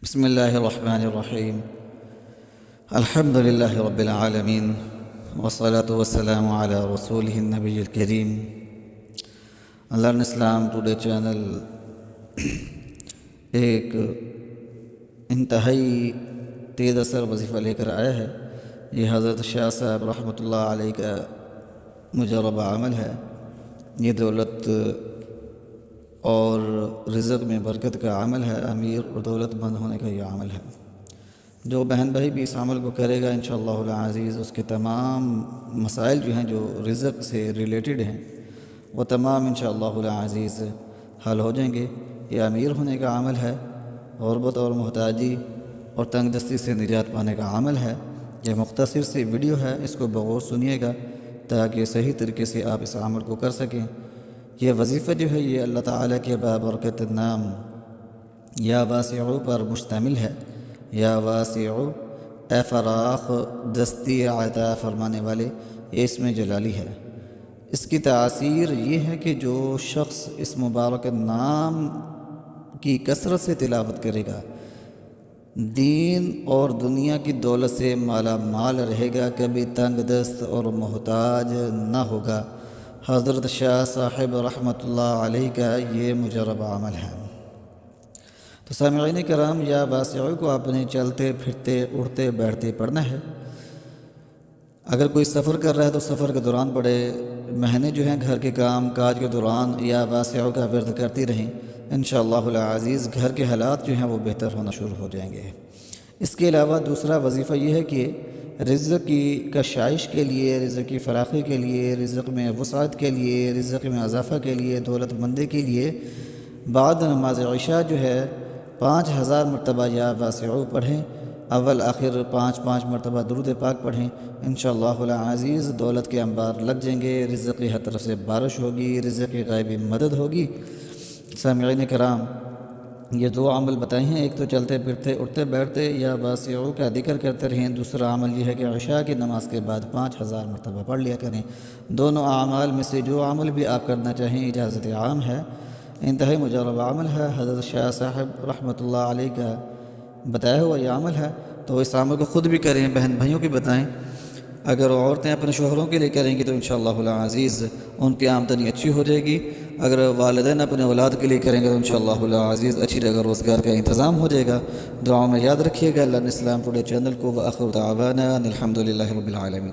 بسم الله الرحمن الرحيم. الحمد لله رب العالمين، والصلاة والسلام على رسوله النبي الكريم. لرن اسلام ٹوڈے چینل ایک انتہائی تیز اثر وظیفہ لے کر آیا ہے. یہ حضرت شاہ صاحب رحمۃ اللہ علیہ کا مجربہ عمل ہے. یہ دولت اور رزق میں برکت کا عمل ہے. امیر اور دولت مند ہونے کا یہ عمل ہے. جو بہن بھائی بھی اس عمل کو کرے گا انشاءاللہ العزیز اس کے تمام مسائل جو ہیں جو رزق سے ریلیٹڈ ہیں وہ تمام انشاءاللہ العزیز حل ہو جائیں گے. یہ امیر ہونے کا عمل ہے. غربت اور محتاجی اور تنگ دستی سے نجات پانے کا عمل ہے. یہ مختصر سی ویڈیو ہے، اس کو بغور سنیے گا تاکہ صحیح طریقے سے آپ اس عمل کو کر سکیں. یہ وظیفہ جو ہے یہ اللہ تعالیٰ کے بابرکت نام یا واسع پر مشتمل ہے. یا واسع اے فراخ دستی عطا فرمانے والے، یہ اس میں جلالی ہے. اس کی تاثیر یہ ہے کہ جو شخص اس مبارک نام کی کثرت سے تلاوت کرے گا دین اور دنیا کی دولت سے مالا مال رہے گا، کبھی تنگ دست اور محتاج نہ ہوگا. حضرت شاہ صاحب رحمۃ اللہ علیہ کا یہ مجربہ عمل ہے. تو سامعین کرام، یا واسع کو آپ نے چلتے پھرتے اٹھتے بیٹھتے پڑھنا ہے. اگر کوئی سفر کر رہا ہے تو سفر کے دوران پڑھے. مہینے جو ہیں گھر کے کام کاج کے دوران یا واسع کا ورد کرتی رہیں. انشاءاللہ العزیز گھر کے حالات جو ہیں وہ بہتر ہونا شروع ہو جائیں گے. اس کے علاوہ دوسرا وظیفہ یہ ہے کہ رزق کی کشائش کے لیے، رزق کی فراخی کے لیے، رزق میں وسعت کے لیے، رزق میں اضافہ کے لیے، دولت مندی کے لیے بعد نماز عشاء جو ہے 5000 مرتبہ یا واسع پڑھیں. اول آخر 5 مرتبہ درود پاک پڑھیں. انشاءاللہ العزیز دولت کے انبار لگ جائیں گے. رزق کی ہر طرف سے بارش ہوگی، رزق کی غیبی مدد ہوگی. سامعین کرام، یہ دو عمل بتائے ہیں. ایک تو چلتے پھرتے اٹھتے بیٹھتے یا واسع کا ذکر کرتے رہیں. دوسرا عمل یہ ہے کہ عشاء کی نماز کے بعد 5000 مرتبہ پڑھ لیا کریں. دونوں اعمال میں سے جو عمل بھی آپ کرنا چاہیں اجازت عام ہے. انتہائی مجربہ عمل ہے. حضرت شاہ صاحب رحمۃ اللہ علیہ کا بتایا ہوا یہ عمل ہے. تو اس عمل کو خود بھی کریں، بہن بھائیوں کی بتائیں. اگر عورتیں اپنے شوہروں کے لیے کریں گی تو انشاءاللہ العزیز ان کی آمدنی اچھی ہو جائے گی. اگر والدین اپنے اولاد کے لیے کریں گے تو انشاءاللہ العزیز اچھی جگہ روزگار کا انتظام ہو جائے گا. دعاؤں میں یاد رکھیے گا. لرن اسلام ٹوڈے چینل کو وآخر دعوانا ان الحمد للہ رب العالمین.